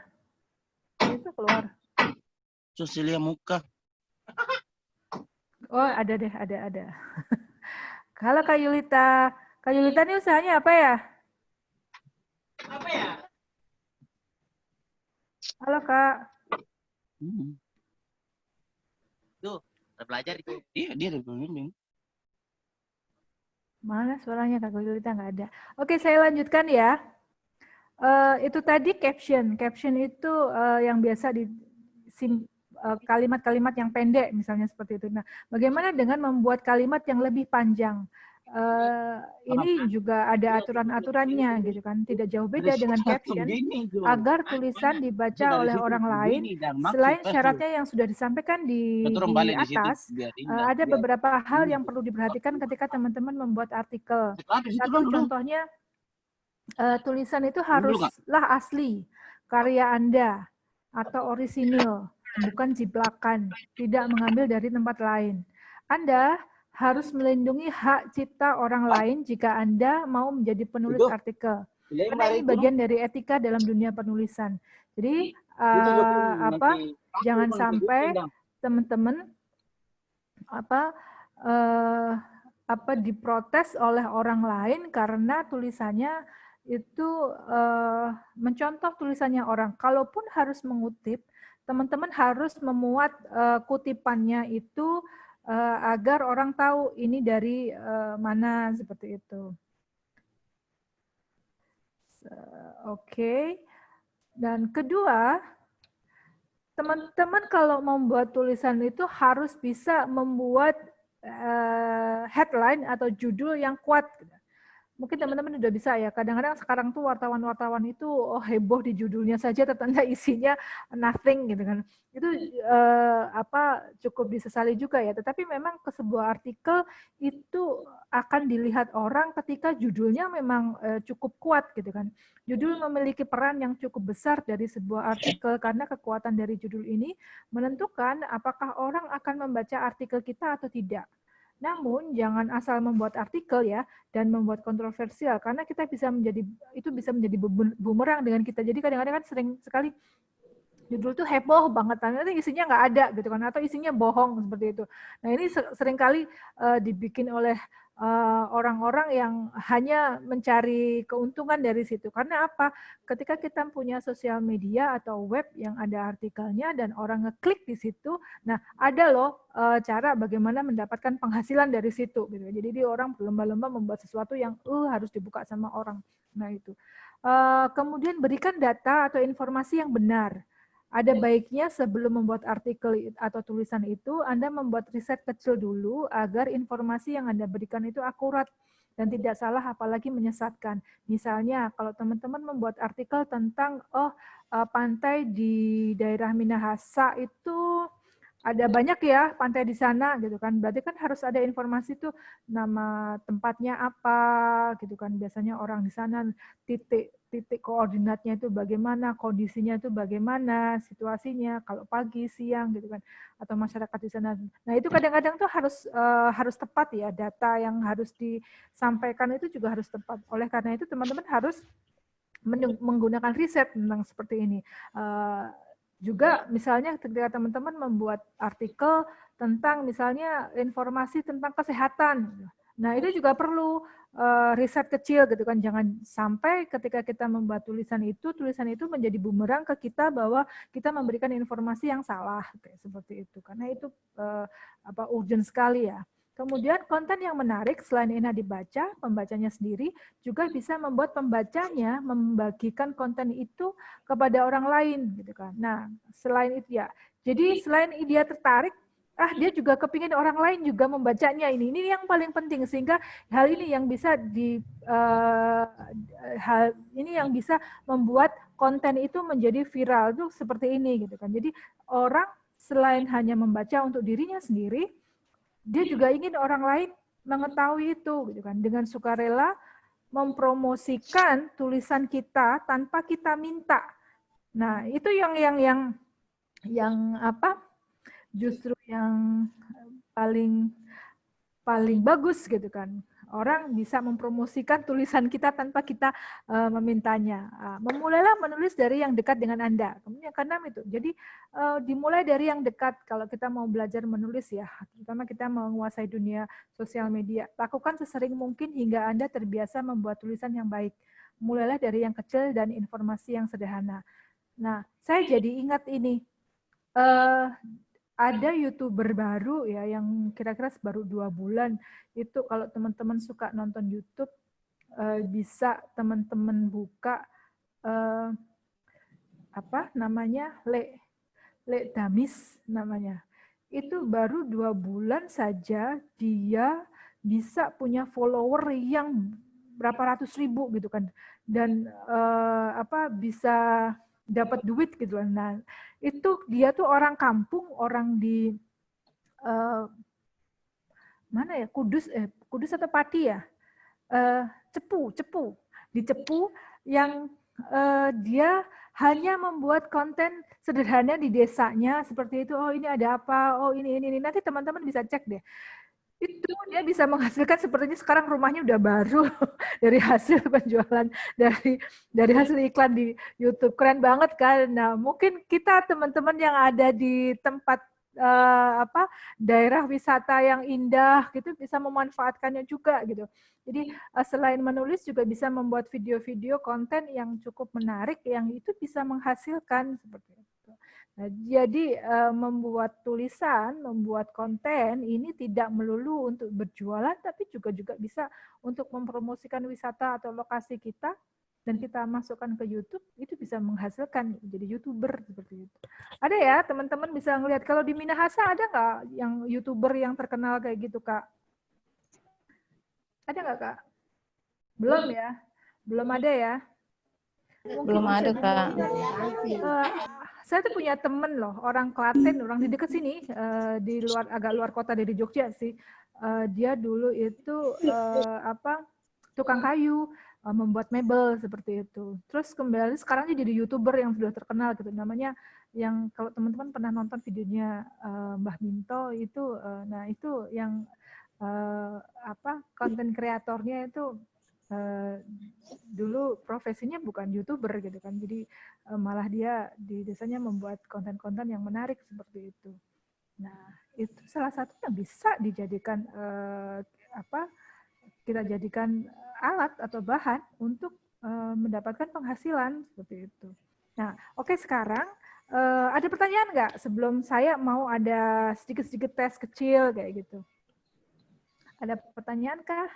Itu keluar. Sosial muka. Oh, ada deh, ada. Halo Kak Yulita. Kak Yulita ini usahanya apa ya? Halo Kak. Tuh, belajar itu. Iya, dia ada pembimbing. Mana suaranya Kak Yulita nggak ada. Oke, saya lanjutkan ya. Itu tadi caption. Caption itu yang biasa di kalimat-kalimat yang pendek misalnya seperti itu. Nah, bagaimana dengan membuat kalimat yang lebih panjang? Ini juga ada aturan-aturannya gitu kan, tidak jauh beda dengan caption agar tulisan dibaca oleh orang lain. Selain syaratnya yang sudah disampaikan di atas, ada beberapa hal yang perlu diperhatikan ketika teman-teman membuat artikel. Satu contohnya, tulisan itu haruslah asli, karya Anda atau orisinil, bukan jiplakan, tidak mengambil dari tempat lain. Anda harus melindungi hak cipta orang lain jika Anda mau menjadi penulis artikel. Karena ini bagian dari etika dalam dunia penulisan. Jadi jangan sampai teman-teman diprotes oleh orang lain karena tulisannya itu mencontoh tulisannya orang. Kalaupun harus mengutip, teman-teman harus memuat kutipannya itu agar orang tahu ini dari mana, seperti itu. Oke. Dan kedua, teman-teman kalau membuat tulisan itu harus bisa membuat headline atau judul yang kuat. Mungkin teman-teman udah bisa ya, kadang-kadang sekarang tuh wartawan-wartawan itu heboh di judulnya saja, ternyata isinya nothing gitu kan. Itu cukup disesali juga ya, tetapi memang ke sebuah artikel itu akan dilihat orang ketika judulnya memang cukup kuat gitu kan. Judul memiliki peran yang cukup besar dari sebuah artikel karena kekuatan dari judul ini menentukan apakah orang akan membaca artikel kita atau tidak. Namun jangan asal membuat artikel ya dan membuat kontroversial karena kita bisa menjadi bumerang dengan kita. Jadi kadang-kadang kan sering sekali judul tuh heboh banget, ternyata isinya nggak ada gitu kan, atau isinya bohong seperti itu. Nah ini seringkali dibikin oleh orang-orang yang hanya mencari keuntungan dari situ. Karena apa? Ketika kita punya sosial media atau web yang ada artikelnya dan orang ngeklik di situ, nah ada loh cara bagaimana mendapatkan penghasilan dari situ. Gitu. Jadi orang berlomba-lomba membuat sesuatu yang harus dibuka sama orang. Nah itu. Kemudian berikan data atau informasi yang benar. Ada baiknya sebelum membuat artikel atau tulisan itu, Anda membuat riset kecil dulu agar informasi yang Anda berikan itu akurat dan tidak salah apalagi menyesatkan. Misalnya, kalau teman-teman membuat artikel tentang pantai di daerah Minahasa itu ada banyak ya pantai di sana gitu kan. Berarti kan harus ada informasi tuh nama tempatnya apa gitu kan. Biasanya orang di sana titik koordinatnya itu bagaimana, kondisinya itu bagaimana, situasinya kalau pagi, siang gitu kan, atau masyarakat di sana. Nah, itu kadang-kadang tuh harus tepat ya, data yang harus disampaikan itu juga harus tepat. Oleh karena itu teman-teman harus menggunakan riset tentang seperti ini. Juga misalnya ketika teman-teman membuat artikel tentang misalnya informasi tentang kesehatan. Nah, itu juga perlu riset kecil gitu kan, jangan sampai ketika kita membuat tulisan itu menjadi bumerang ke kita bahwa kita memberikan informasi yang salah kayak seperti itu, karena itu urgent sekali ya. Kemudian konten yang menarik selain enak dibaca, pembacanya sendiri juga bisa membuat pembacanya membagikan konten itu kepada orang lain gitu kan. Nah, selain itu ya, jadi selain dia tertarik, dia juga kepingin orang lain juga membacanya ini. Ini yang paling penting, sehingga hal ini yang bisa hal ini yang bisa membuat konten itu menjadi viral tuh seperti ini gitu kan. Jadi orang selain hanya membaca untuk dirinya sendiri, dia juga ingin orang lain mengetahui itu gitu kan, dengan sukarela mempromosikan tulisan kita tanpa kita minta. Nah, itu yang apa? Justru yang paling bagus gitu kan. Orang bisa mempromosikan tulisan kita tanpa kita memintanya. Memulailah menulis dari yang dekat dengan Anda. Kemudian yang keenam itu. Jadi dimulai dari yang dekat kalau kita mau belajar menulis ya, terutama kita menguasai dunia sosial media. Lakukan sesering mungkin hingga Anda terbiasa membuat tulisan yang baik. Mulailah dari yang kecil dan informasi yang sederhana. Nah, saya jadi ingat ini. Ada YouTuber baru ya yang kira-kira baru 2 bulan. Itu kalau teman-teman suka nonton YouTube, bisa teman-teman buka apa namanya, Le Damis namanya. Itu baru 2 bulan saja dia bisa punya follower yang berapa ratus ribu gitu kan, dan bisa dapat duit gitu kan. Nah, itu dia tuh orang kampung, orang di mana ya, Kudus atau Pati ya, Cepu di Cepu, yang dia hanya membuat konten sederhana di desanya seperti itu. Oh, ini ada apa, oh ini nanti teman-teman bisa cek deh. Itu dia bisa menghasilkan sepertinya sekarang rumahnya udah baru dari hasil penjualan dari hasil iklan di YouTube. Keren banget kan. Nah, mungkin kita teman-teman yang ada di tempat daerah wisata yang indah gitu bisa memanfaatkannya juga gitu. Jadi selain menulis juga bisa membuat video-video konten yang cukup menarik yang itu bisa menghasilkan seperti itu. Nah, jadi membuat tulisan, membuat konten ini tidak melulu untuk berjualan, tapi juga bisa untuk mempromosikan wisata atau lokasi kita, dan kita masukkan ke YouTube, itu bisa menghasilkan jadi YouTuber seperti itu. Ada ya, teman-teman bisa ngelihat. Kalau di Minahasa ada nggak yang YouTuber yang terkenal kayak gitu, Kak? Ada nggak, Kak? Belum ya? Belum ada ya? Mungkin Belum ada, Kak. Saya tuh punya temen loh, orang Klaten, orang di dekat sini, di luar, agak luar kota dari Jogja sih. Dia dulu itu tukang kayu, membuat mebel seperti itu. Terus kembali sekarang dia jadi YouTuber yang sudah terkenal gitu. Namanya, yang kalau teman-teman pernah nonton videonya Mbah Minto itu, nah itu yang konten kreatornya itu dulu profesinya bukan YouTuber gitu kan, jadi malah dia di desanya membuat konten-konten yang menarik seperti itu. Nah, itu salah satunya bisa dijadikan kita jadikan alat atau bahan untuk mendapatkan penghasilan seperti itu. Nah, oke, sekarang ada pertanyaan nggak sebelum saya mau ada sedikit-sedikit tes kecil kayak gitu? Ada pertanyaan kah?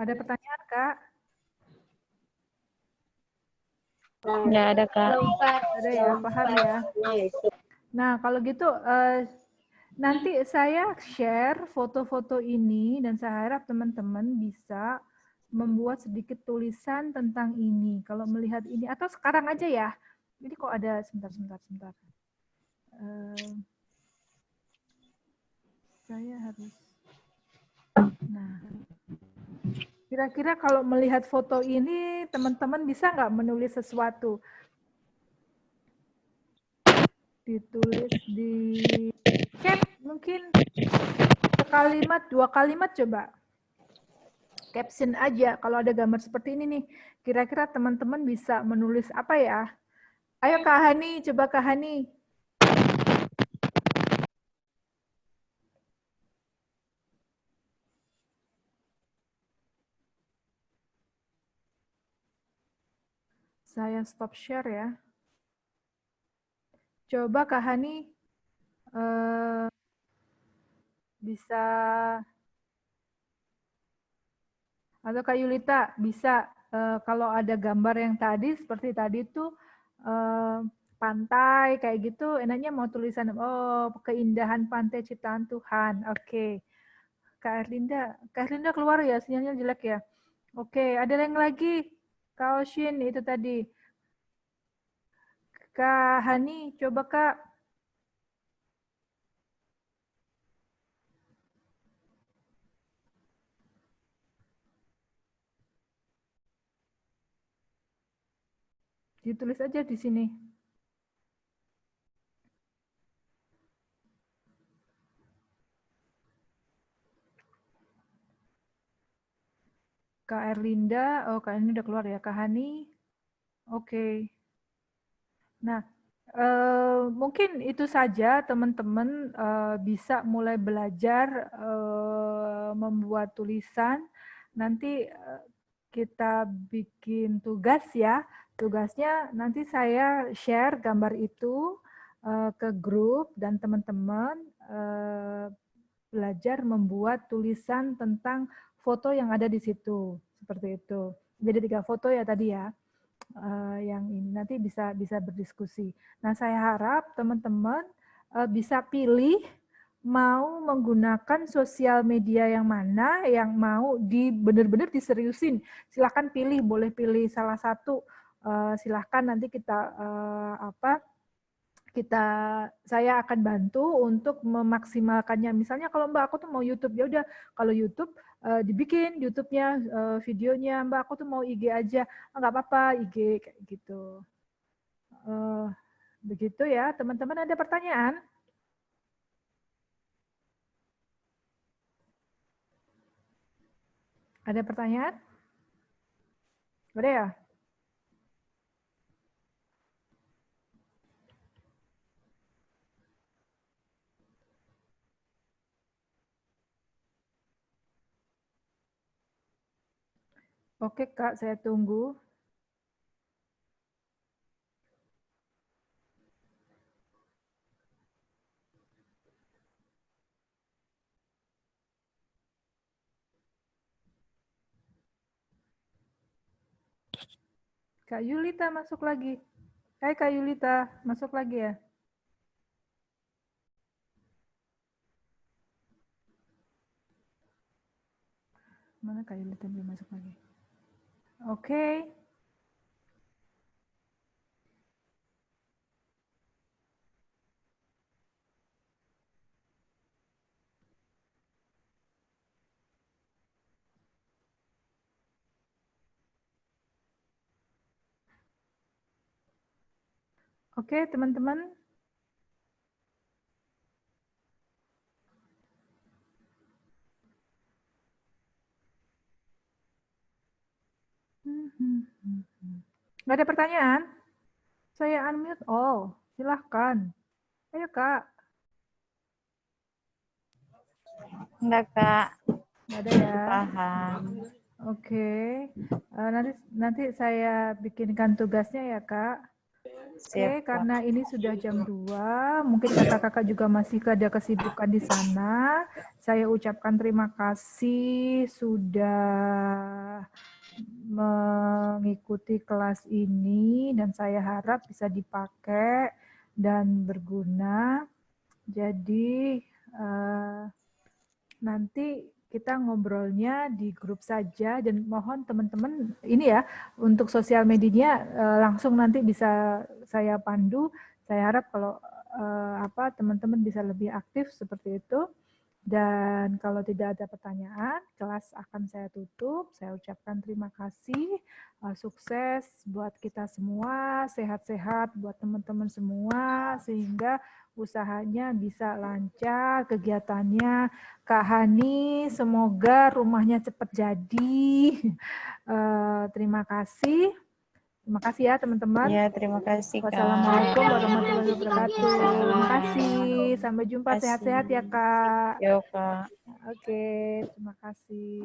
Ada pertanyaan, Kak? Nggak ada, Kak. Ada ya, paham ya. Nah, kalau gitu nanti saya share foto-foto ini dan saya harap teman-teman bisa membuat sedikit tulisan tentang ini. Kalau melihat ini, atau sekarang aja ya. Ini kok ada, sebentar. Saya harus, nah, kira-kira kalau melihat foto ini, teman-teman bisa nggak menulis sesuatu? Ditulis di chat mungkin sekalimat, 2 kalimat coba. Caption aja kalau ada gambar seperti ini nih. Kira-kira teman-teman bisa menulis apa ya? Ayo Kak Hani, coba Kak Hani. Saya stop share ya. Coba Kak Hani bisa Atau Kak Yulita bisa kalau ada gambar yang tadi seperti tadi tuh pantai kayak gitu, enaknya mau tulisan keindahan pantai ciptaan Tuhan. Oke. Kak Erlinda keluar ya, sinyalnya jelek ya. Oke, ada yang lagi? Kak Oshin itu tadi. Kak Hani, coba Kak. Ditulis aja di sini. Kak Erlinda, oh Kak ini udah keluar ya. Kak Hani, oke. Nah, mungkin itu saja teman-teman bisa mulai belajar membuat tulisan. Nanti kita bikin tugas ya. Tugasnya nanti saya share gambar itu ke grup dan teman-teman belajar membuat tulisan tentang foto yang ada di situ. Seperti itu. Jadi 3 foto ya tadi ya. Yang ini nanti bisa berdiskusi. Nah, saya harap teman-teman bisa pilih mau menggunakan sosial media yang mana yang mau benar-benar diseriusin. Silahkan pilih, boleh pilih salah satu. Silahkan nanti saya akan bantu untuk memaksimalkannya. Misalnya kalau Mbak aku tuh mau YouTube, ya udah kalau YouTube dibikin YouTube-nya videonya, Mbak aku tuh mau IG aja, nggak apa-apa IG kayak gitu. Begitu ya, teman-teman ada pertanyaan? Ada pertanyaan? Ada ya? Oke Kak, saya tunggu. Kak Yulita masuk lagi. Hai Kak Yulita, masuk lagi ya? Mana Kak Yulita belum masuk lagi? Oke. Oke, teman-teman. Nggak ada pertanyaan? Saya unmute all. Silahkan. Ayo, Kak. Enggak, Kak. Nggak ada ya? Paham. Oke. Nanti saya bikinkan tugasnya ya, Kak. Oke, karena ini sudah jam 2, mungkin kakak-kakak juga masih ada kesibukan di sana. Saya ucapkan terima kasih sudah mengikuti kelas ini dan saya harap bisa dipakai dan berguna. Jadi nanti kita ngobrolnya di grup saja dan mohon teman-teman ini ya untuk sosial medianya langsung nanti bisa saya pandu. Saya harap kalau teman-teman bisa lebih aktif seperti itu. Dan kalau tidak ada pertanyaan, kelas akan saya tutup. Saya ucapkan terima kasih, sukses buat kita semua, sehat-sehat buat teman-teman semua, sehingga usahanya bisa lancar, kegiatannya. Kak Hani, semoga rumahnya cepat jadi. Terima kasih. Terima kasih ya teman-teman. Ya, terima kasih, Kak. Wassalamualaikum warahmatullahi wabarakatuh. Terima kasih. Sampai jumpa, sehat-sehat ya Kak. Yo, Kak. Oke, terima kasih.